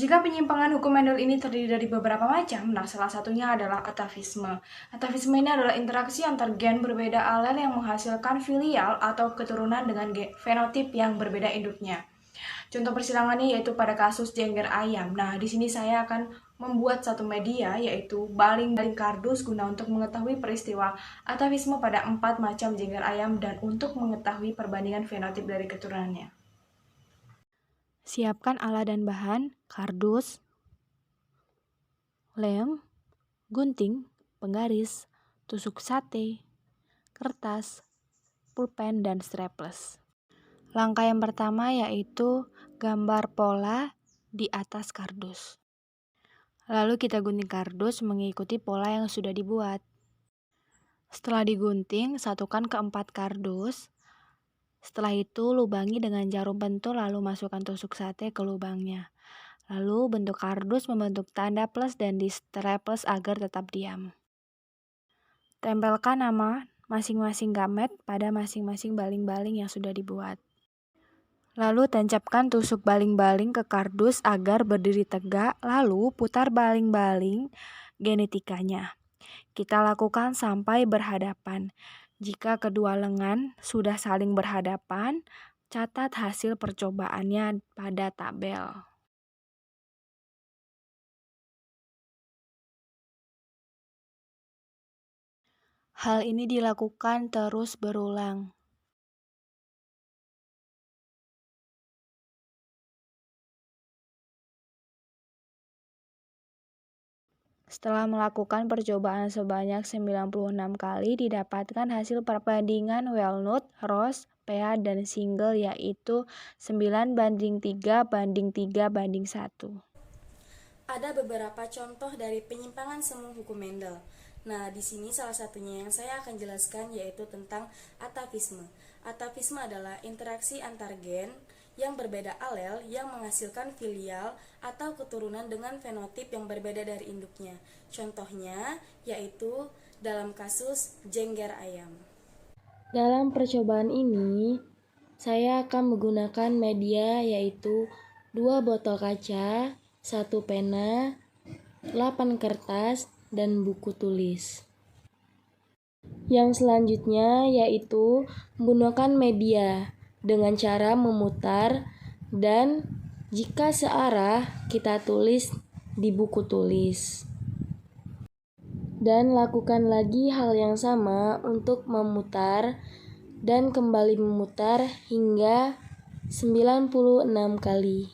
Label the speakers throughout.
Speaker 1: Jika penyimpangan hukum Mendel ini terdiri dari beberapa macam, nah salah satunya adalah atavisme. Atavisme ini adalah interaksi antar gen berbeda alel yang menghasilkan filial atau keturunan dengan fenotip yang berbeda induknya. Contoh persilangannya yaitu pada kasus jengger ayam. Nah, di sini saya akan membuat satu media yaitu baling-baling kardus guna untuk mengetahui peristiwa atavisme pada 4 macam jengger ayam dan untuk mengetahui perbandingan fenotip dari keturunannya.
Speaker 2: Siapkan alat dan bahan: kardus, lem, gunting, penggaris, tusuk sate, kertas, pulpen, dan staples. Langkah yang pertama yaitu gambar pola di atas kardus. Lalu kita gunting kardus mengikuti pola yang sudah dibuat. Setelah digunting, satukan ke 4 kardus. Setelah itu, lubangi dengan jarum pentul lalu masukkan tusuk sate ke lubangnya. Lalu bentuk kardus membentuk tanda plus dan di staples agar tetap diam. Tempelkan nama masing-masing gamet pada masing-masing baling-baling yang sudah dibuat. Lalu tancapkan tusuk baling-baling ke kardus agar berdiri tegak, lalu putar baling-baling genetikanya. Kita lakukan sampai berhadapan. Jika kedua lengan sudah saling berhadapan, catat hasil percobaannya pada tabel. Hal ini dilakukan terus berulang. Setelah melakukan percobaan sebanyak 96 kali, didapatkan hasil perbandingan walnut, rose, pear, dan single yaitu 9:3:3:1.
Speaker 3: Ada beberapa contoh dari penyimpangan semu hukum Mendel. Nah, di sini salah satunya yang saya akan jelaskan yaitu tentang atavisme. Atavisme adalah interaksi antar gen yang berbeda alel yang menghasilkan filial atau keturunan dengan fenotip yang berbeda dari induknya. Contohnya yaitu dalam kasus jengger ayam. Dalam percobaan ini, saya akan menggunakan media yaitu 2 botol kaca, 1 pena, 8 kertas, dan buku tulis. Yang selanjutnya yaitu menggunakan media dengan cara memutar dan jika searah kita tulis di buku tulis. Dan lakukan lagi hal yang sama untuk memutar dan kembali memutar hingga 96 kali.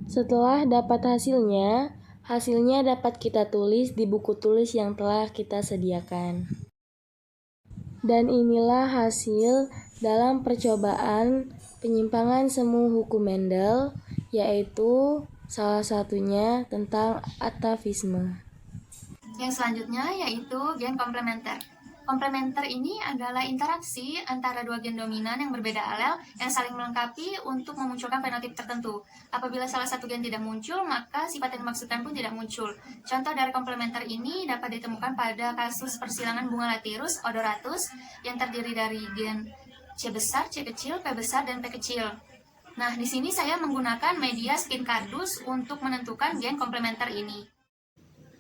Speaker 3: Setelah dapat hasilnya dapat kita tulis di buku tulis yang telah kita sediakan. Dan inilah hasil dalam percobaan penyimpangan semu hukum Mendel, yaitu salah satunya tentang atavisme.
Speaker 4: Yang selanjutnya yaitu gen komplementer. Komplementer ini adalah interaksi antara dua gen dominan yang berbeda alel yang saling melengkapi untuk memunculkan fenotip tertentu. Apabila salah satu gen tidak muncul, maka sifat yang dimaksudkan pun tidak muncul. Contoh dari komplementer ini dapat ditemukan pada kasus persilangan bunga latirus odoratus yang terdiri dari gen C besar, C kecil, P besar, dan P kecil. Nah, di sini saya menggunakan media skin kardus untuk menentukan gen komplementer ini.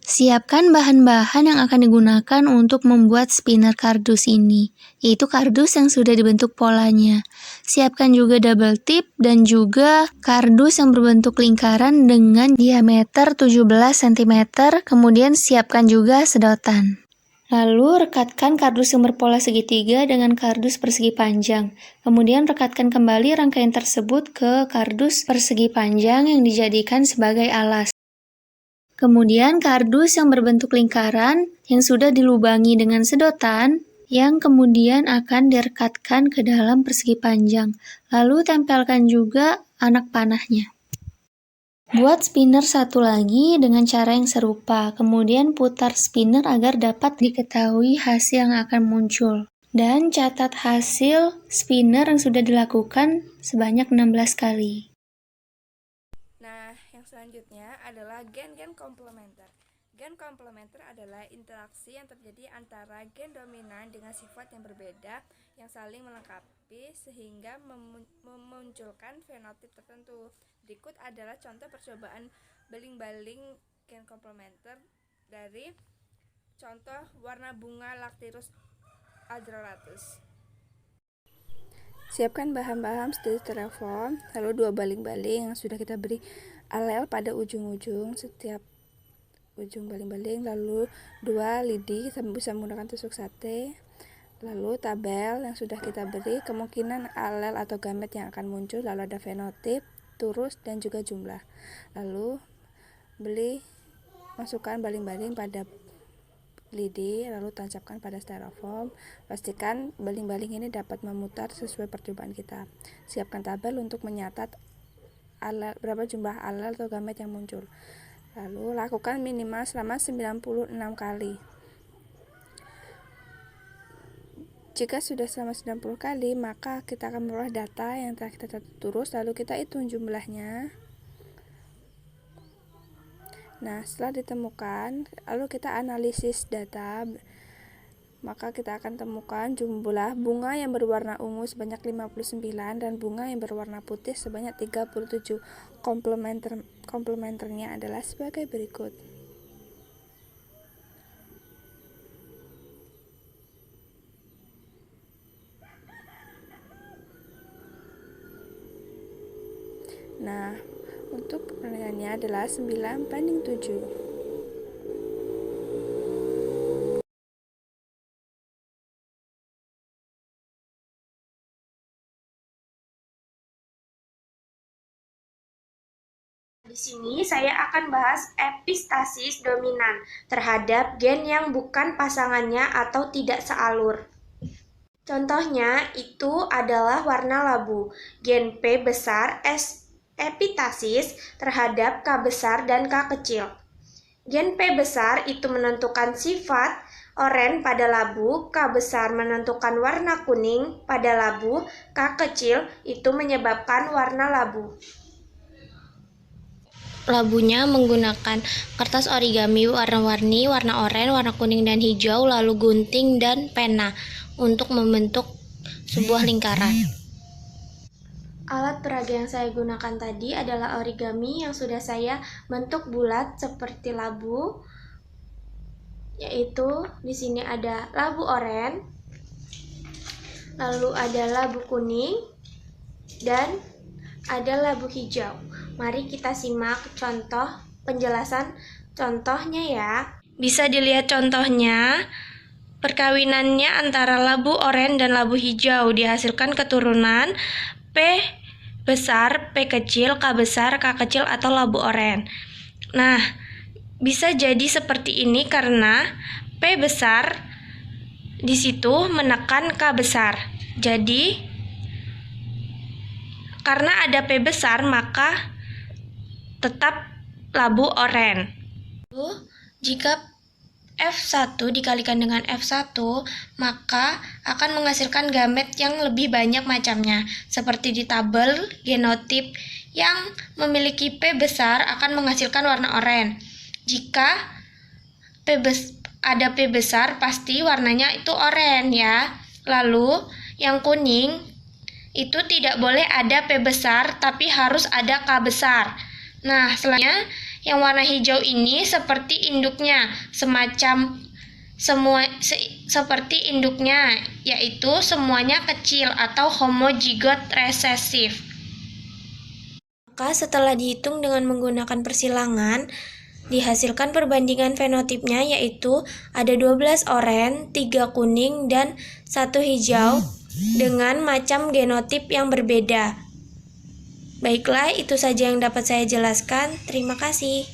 Speaker 5: Siapkan bahan-bahan yang akan digunakan untuk membuat spinner kardus ini, yaitu kardus yang sudah dibentuk polanya. Siapkan juga double tip dan juga kardus yang berbentuk lingkaran dengan diameter 17 cm, kemudian siapkan juga sedotan. Lalu rekatkan kardus yang berpola segitiga dengan kardus persegi panjang. Kemudian rekatkan kembali rangkaian tersebut ke kardus persegi panjang yang dijadikan sebagai alas. Kemudian kardus yang berbentuk lingkaran yang sudah dilubangi dengan sedotan yang kemudian akan direkatkan ke dalam persegi panjang. Lalu tempelkan juga anak panahnya. Buat spinner satu lagi dengan cara yang serupa. Kemudian putar spinner agar dapat diketahui hasil yang akan muncul. Dan catat hasil spinner yang sudah dilakukan sebanyak 16 kali.
Speaker 3: Nah, yang selanjutnya adalah gen-gen komplementer. Gen komplementer adalah interaksi yang terjadi antara gen dominan dengan sifat yang berbeda yang saling melengkapi sehingga memunculkan fenotip tertentu.
Speaker 6: Berikut adalah contoh percobaan baling-baling gen komplementer dari contoh warna bunga Lactyrus adralatus. Siapkan bahan-bahan seperti styrofoam, lalu 2 baling-baling yang sudah kita beri alel pada ujung-ujung setiap ujung baling-baling, lalu 2 lidi, kita bisa menggunakan tusuk sate, lalu tabel yang sudah kita beri kemungkinan alel atau gamet yang akan muncul, lalu ada fenotip, turus, dan juga jumlah. Lalu masukkan baling-baling pada lidi, lalu tancapkan pada styrofoam. Pastikan baling-baling ini dapat memutar sesuai percobaan kita. Siapkan tabel untuk menyatat berapa jumlah alel atau gamet yang muncul. Lalu lakukan minimal selama 96 kali. Jika sudah selama 90 kali, maka kita akan memperoleh data yang telah kita catat terus, lalu kita hitung jumlahnya. Nah, setelah ditemukan, lalu kita analisis data, maka kita akan temukan jumlah bunga yang berwarna ungu sebanyak 59 dan bunga yang berwarna putih sebanyak 37. Komplementernya adalah sebagai berikut. Nah, untuk perbandingannya adalah 9:7.
Speaker 7: Di sini saya akan bahas epistasis dominan terhadap gen yang bukan pasangannya atau tidak sealur. Contohnya itu adalah warna labu. Gen P besar epitasis terhadap K besar dan K kecil. Gen P besar itu menentukan sifat oranye pada labu, K besar menentukan warna kuning pada labu, K kecil itu menyebabkan warna labu.
Speaker 8: Labunya menggunakan kertas origami warna-warni, warna oranye, warna kuning dan hijau, lalu gunting dan pena untuk membentuk sebuah lingkaran.
Speaker 7: Alat peraga yang saya gunakan tadi adalah origami yang sudah saya bentuk bulat seperti labu, yaitu di sini ada labu oranye, lalu ada labu kuning, dan ada labu hijau. Mari kita simak contoh penjelasan contohnya ya. Bisa dilihat contohnya, perkawinannya antara labu oranye dan labu hijau dihasilkan keturunan P besar, P kecil, K besar, K kecil atau labu oranye. Nah, bisa jadi seperti ini karena P besar di situ menekan K besar. Jadi, karena ada P besar maka tetap labu oranye. Jika F1 dikalikan dengan F1, maka akan menghasilkan gamet yang lebih banyak macamnya. Seperti di tabel genotip yang memiliki P besar akan menghasilkan warna oranye. Jika ada P besar, pasti warnanya itu oranye ya. Lalu yang kuning itu tidak boleh ada P besar, tapi harus ada K besar. Nah, selanjutnya yang warna hijau ini seperti induknya, seperti induknya, yaitu semuanya kecil atau homozigot resesif. Maka setelah dihitung dengan menggunakan persilangan, dihasilkan perbandingan fenotipnya yaitu ada 12 oranye, 3 kuning, dan 1 hijau dengan macam genotip yang berbeda. Baiklah, itu saja yang dapat saya jelaskan. Terima kasih.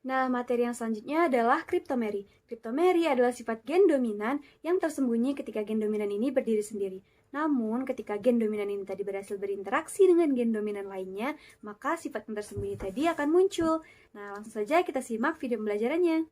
Speaker 9: Nah, materi yang selanjutnya adalah kriptomeri. Kriptomeri adalah sifat gen dominan yang tersembunyi ketika gen dominan ini berdiri sendiri. Namun, ketika gen dominan ini tadi berhasil berinteraksi dengan gen dominan lainnya, maka sifat yang tersembunyi tadi akan muncul. Nah, langsung saja kita simak video pembelajarannya.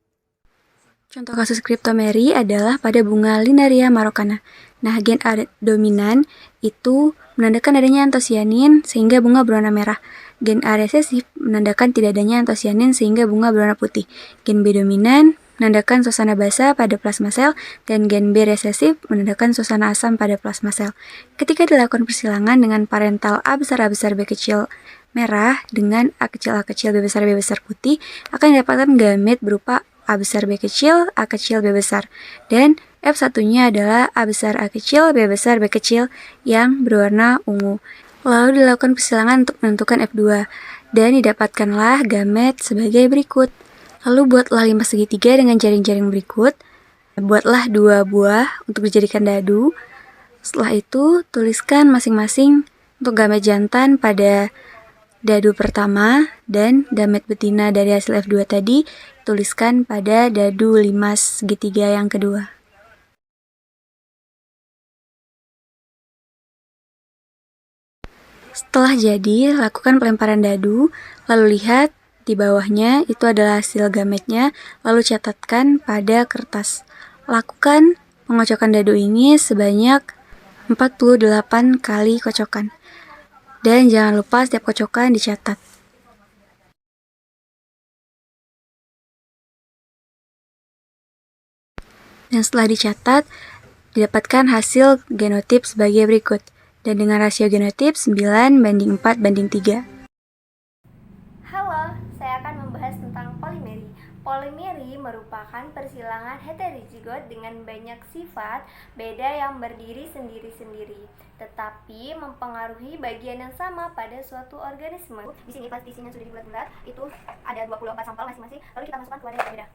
Speaker 9: Contoh kasus kriptomeri adalah pada bunga Linaria marokana. Nah, gen A dominan itu menandakan adanya antosianin sehingga bunga berwarna merah. Gen A resesif menandakan tidak adanya antosianin sehingga bunga berwarna putih. Gen B dominan
Speaker 10: menandakan suasana basa pada plasma sel, dan gen B resesif menandakan suasana asam pada plasma sel. Ketika dilakukan persilangan dengan parental A besar B kecil merah dengan A kecil B besar putih, akan didapatkan gamet berupa A besar B kecil B besar, dan F1-nya adalah A besar B kecil yang berwarna ungu. Lalu dilakukan persilangan untuk menentukan F2, dan didapatkanlah gamet sebagai berikut. Lalu buatlah 5 segitiga dengan jaring-jaring berikut. Buatlah 2 buah untuk dijadikan dadu. Setelah itu, tuliskan masing-masing untuk gamet jantan pada dadu pertama, dan gamet betina dari hasil F2 tadi tuliskan pada dadu 5 segitiga yang kedua. Setelah jadi, lakukan pelemparan dadu, lalu lihat di bawahnya itu adalah hasil gametnya, lalu catatkan pada kertas. Lakukan pengocokan dadu ini sebanyak 48 kali kocokan. Dan jangan lupa setiap kocokan dicatat. Dan setelah dicatat, didapatkan hasil genotip sebagai berikut. Dan dengan rasio genotip 9:4:3.
Speaker 7: Halo, saya akan membahas tentang polimeri. Polimeri merupakan persilangan heterozigot dengan banyak sifat beda yang berdiri sendiri-sendiri, tetapi mempengaruhi bagian yang sama pada suatu organisme. Di sini pas isinya sudah dibulat-bulat, itu ada 24 sampel masing-masing, lalu kita masukkan ke wadah yang berbeda.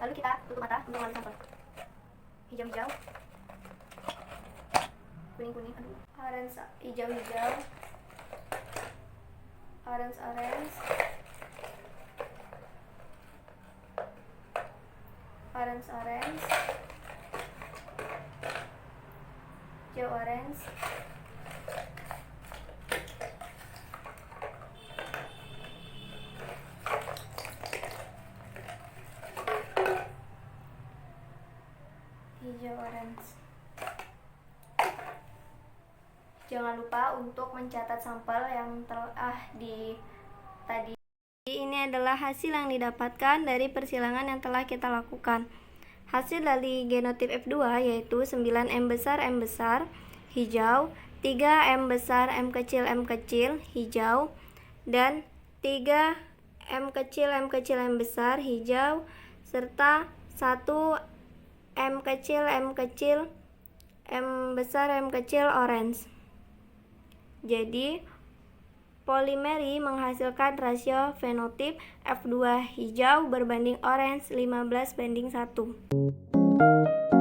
Speaker 7: Lalu kita tutup mata untuk mengambil sampel. Hijau-hijau, kuning-kuning, orange, hijau-hijau, orange, hijau orange, hijau orange. Jangan lupa untuk mencatat sampel yang telah tadi. Ini adalah hasil yang didapatkan dari persilangan yang telah kita lakukan. Hasil dari genotip F2 yaitu 9M besar hijau, 3M besar M kecil hijau, dan 3M kecil M besar hijau, serta 1M kecil M besar M kecil orange. Jadi, polimeri menghasilkan rasio fenotip F2 hijau berbanding orange 15:1.